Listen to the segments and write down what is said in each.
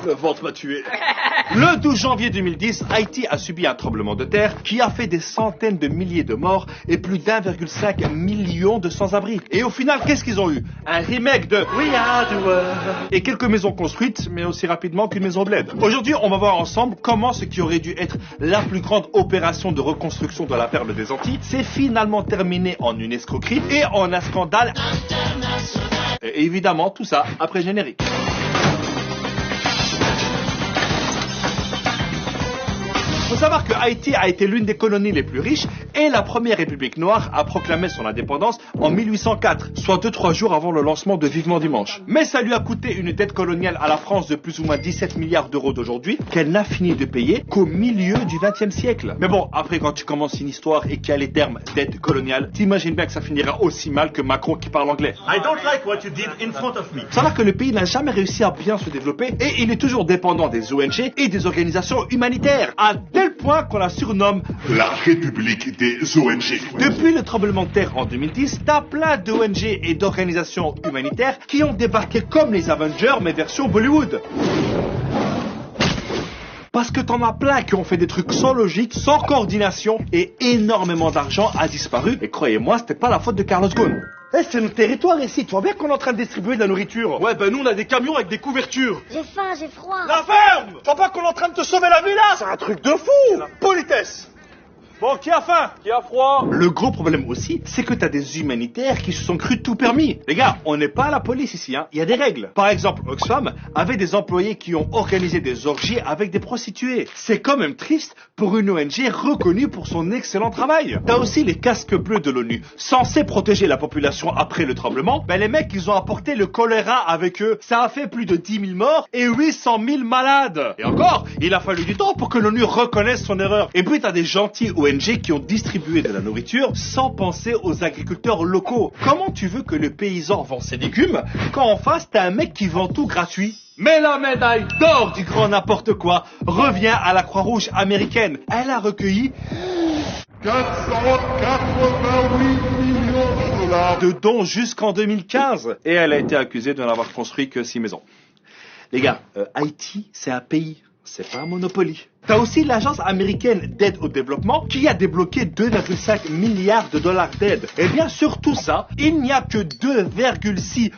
Le ventre m'a tué. Le 12 janvier 2010, Haïti a subi un tremblement de terre qui a fait des centaines de milliers de morts et plus d'1,5 million de sans-abri. Et au final, qu'est-ce qu'ils ont eu? Un remake de We Are the World et quelques maisons construites, mais aussi rapidement qu'une maison bled. Aujourd'hui, on va voir ensemble comment ce qui aurait dû être la plus grande opération de reconstruction de la perle des Antilles s'est finalement terminé en une escroquerie et en un scandale international. Et évidemment, tout ça après générique. Il faut savoir que Haïti a été l'une des colonies les plus riches et la première république noire a proclamé son indépendance en 1804, soit 2-3 jours avant le lancement de Vivement Dimanche. Mais ça lui a coûté une dette coloniale à la France de plus ou moins 17 milliards d'euros d'aujourd'hui qu'elle n'a fini de payer qu'au milieu du XXe siècle. Mais bon, après quand tu commences une histoire et qu'il y a les termes dette coloniale, t'imagines bien que ça finira aussi mal que Macron qui parle anglais. I don't like what you did in front of me. Faut savoir que le pays n'a jamais réussi à bien se développer et il est toujours dépendant des ONG et des organisations humanitaires. À tel point qu'on la surnomme la République des ONG. Depuis le tremblement de terre en 2010, t'as plein d'ONG et d'organisations humanitaires qui ont débarqué comme les Avengers mais version Bollywood. Parce que t'en as plein qui ont fait des trucs sans logique, sans coordination et énormément d'argent a disparu. Et croyez-moi, c'était pas la faute de Carlos Ghosn. Eh, c'est notre territoire ici, tu vois bien qu'on est en train de distribuer de la nourriture. Ouais, ben nous on a des camions avec des couvertures. J'ai faim, j'ai froid. La ferme! Tu vois pas qu'on est en train de te sauver la vie là? C'est un truc de fou! La politesse! Bon, qui a faim? Qui a froid? Le gros problème aussi, c'est que t'as des humanitaires qui se sont crus tout permis. Les gars, on n'est pas à la police ici, hein. Il y a des règles. Par exemple, Oxfam avait des employés qui ont organisé des orgies avec des prostituées. C'est quand même triste pour une ONG reconnue pour son excellent travail. T'as aussi les casques bleus de l'ONU, censés protéger la population après le tremblement. Ben les mecs, ils ont apporté le choléra avec eux. Ça a fait plus de 10 000 morts et 800 000 malades. Et encore, il a fallu du temps pour que l'ONU reconnaisse son erreur. Et puis t'as des gentils ONG qui ont distribué de la nourriture sans penser aux agriculteurs locaux. Comment tu veux que le paysan vend ses légumes quand en face t'as un mec qui vend tout gratuit? Mais la médaille d'or du grand n'importe quoi revient à la Croix-Rouge américaine. Elle a recueilli 488 millions de dollars de dons jusqu'en 2015 et elle a été accusée de n'avoir construit que 6 maisons. Les gars, Haïti, c'est un pays. C'est pas un Monopoly. T'as aussi l'agence américaine d'aide au développement qui a débloqué 2,5 milliards de dollars d'aide. Et bien sur tout ça, il n'y a que 2,6%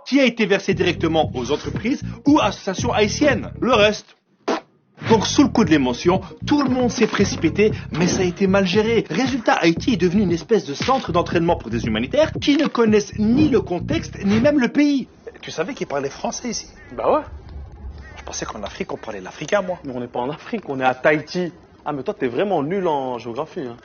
qui a été versé directement aux entreprises ou associations haïtiennes. Le reste... Donc sous le coup de l'émotion, tout le monde s'est précipité, mais ça a été mal géré. Résultat, Haïti est devenu une espèce de centre d'entraînement pour des humanitaires qui ne connaissent ni le contexte, ni même le pays. Tu savais qu'ils parlaient français ici? Bah ouais. Je pensais qu'en Afrique, on parlait l'africain, moi. Mais on n'est pas en Afrique, on est à Tahiti. Ah, mais toi, t'es vraiment nul en géographie. Hein.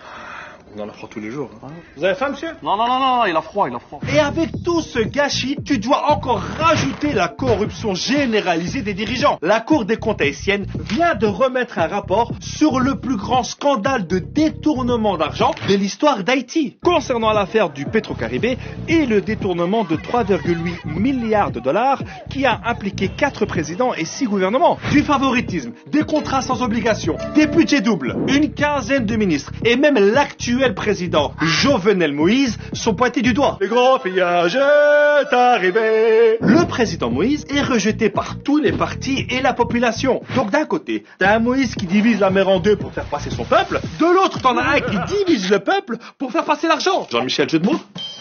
On en apprend tous les jours. Hein. Vous avez faim, monsieur? Non, il a froid. Et avec tout ce gâchis, tu dois encore rajouter la corruption généralisée des dirigeants. La Cour des comptes haïtienne vient de remettre un rapport sur le plus grand scandale de détournement d'argent de l'histoire d'Haïti, concernant l'affaire du Petro-Caribé et le détournement de 3,8 milliards de dollars qui a impliqué 4 présidents et 6 gouvernements. Du favoritisme, des contrats sans obligation, des budgets doubles, une quinzaine de ministres et même l'actuel président Jovenel Moïse sont pointés du doigt. Le grand pillage est arrivé. Le président Moïse est rejeté par tous les partis et la population. Donc d'un côté, t'as un Moïse qui divise la mer en deux pour faire passer son peuple. De l'autre, t'en as un qui divise le peuple pour faire passer l'argent. Jean-Michel, jeu de mots?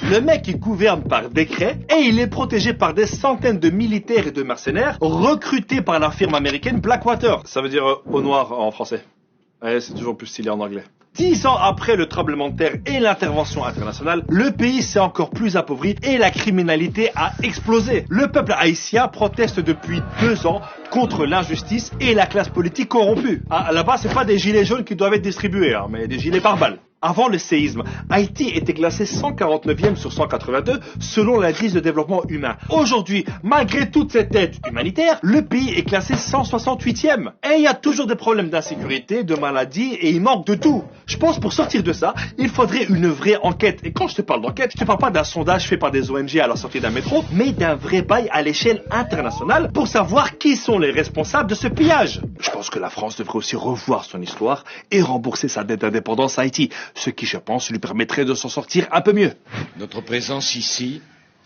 Le mec, il gouverne par décret et il est protégé par des centaines de militaires et de mercenaires recrutés par la firme américaine Blackwater. Ça veut dire au noir en français. Ouais, c'est toujours plus stylé en anglais. 10 ans après le tremblement de terre et l'intervention internationale, le pays s'est encore plus appauvri et la criminalité a explosé. Le peuple haïtien proteste depuis 2 ans contre l'injustice et la classe politique corrompue. Ah, là-bas, c'est pas des gilets jaunes qui doivent être distribués, hein, mais des gilets pare-balles. Avant le séisme, Haïti était classé 149e sur 182 selon l'indice de développement humain. Aujourd'hui, malgré toute cette aide humanitaire, le pays est classé 168e. Et il y a toujours des problèmes d'insécurité, de maladies et il manque de tout. Je pense pour sortir de ça, il faudrait une vraie enquête. Et quand je te parle d'enquête, je te parle pas d'un sondage fait par des ONG à la sortie d'un métro, mais d'un vrai bail à l'échelle internationale pour savoir qui sont les responsables de ce pillage. Je pense que la France devrait aussi revoir son histoire et rembourser sa dette d'indépendance à Haïti. Ce qui, je pense, lui permettrait de s'en sortir un peu mieux. Notre présence ici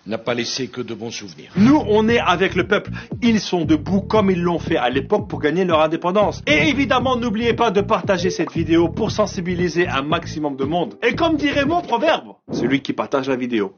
n'a pas laissé que de bons souvenirs. Nous, on est avec le peuple. Ils sont debout comme ils l'ont fait à l'époque pour gagner leur indépendance. Et évidemment, n'oubliez pas de partager cette vidéo pour sensibiliser un maximum de monde. Et comme dirait mon proverbe, celui qui partage la vidéo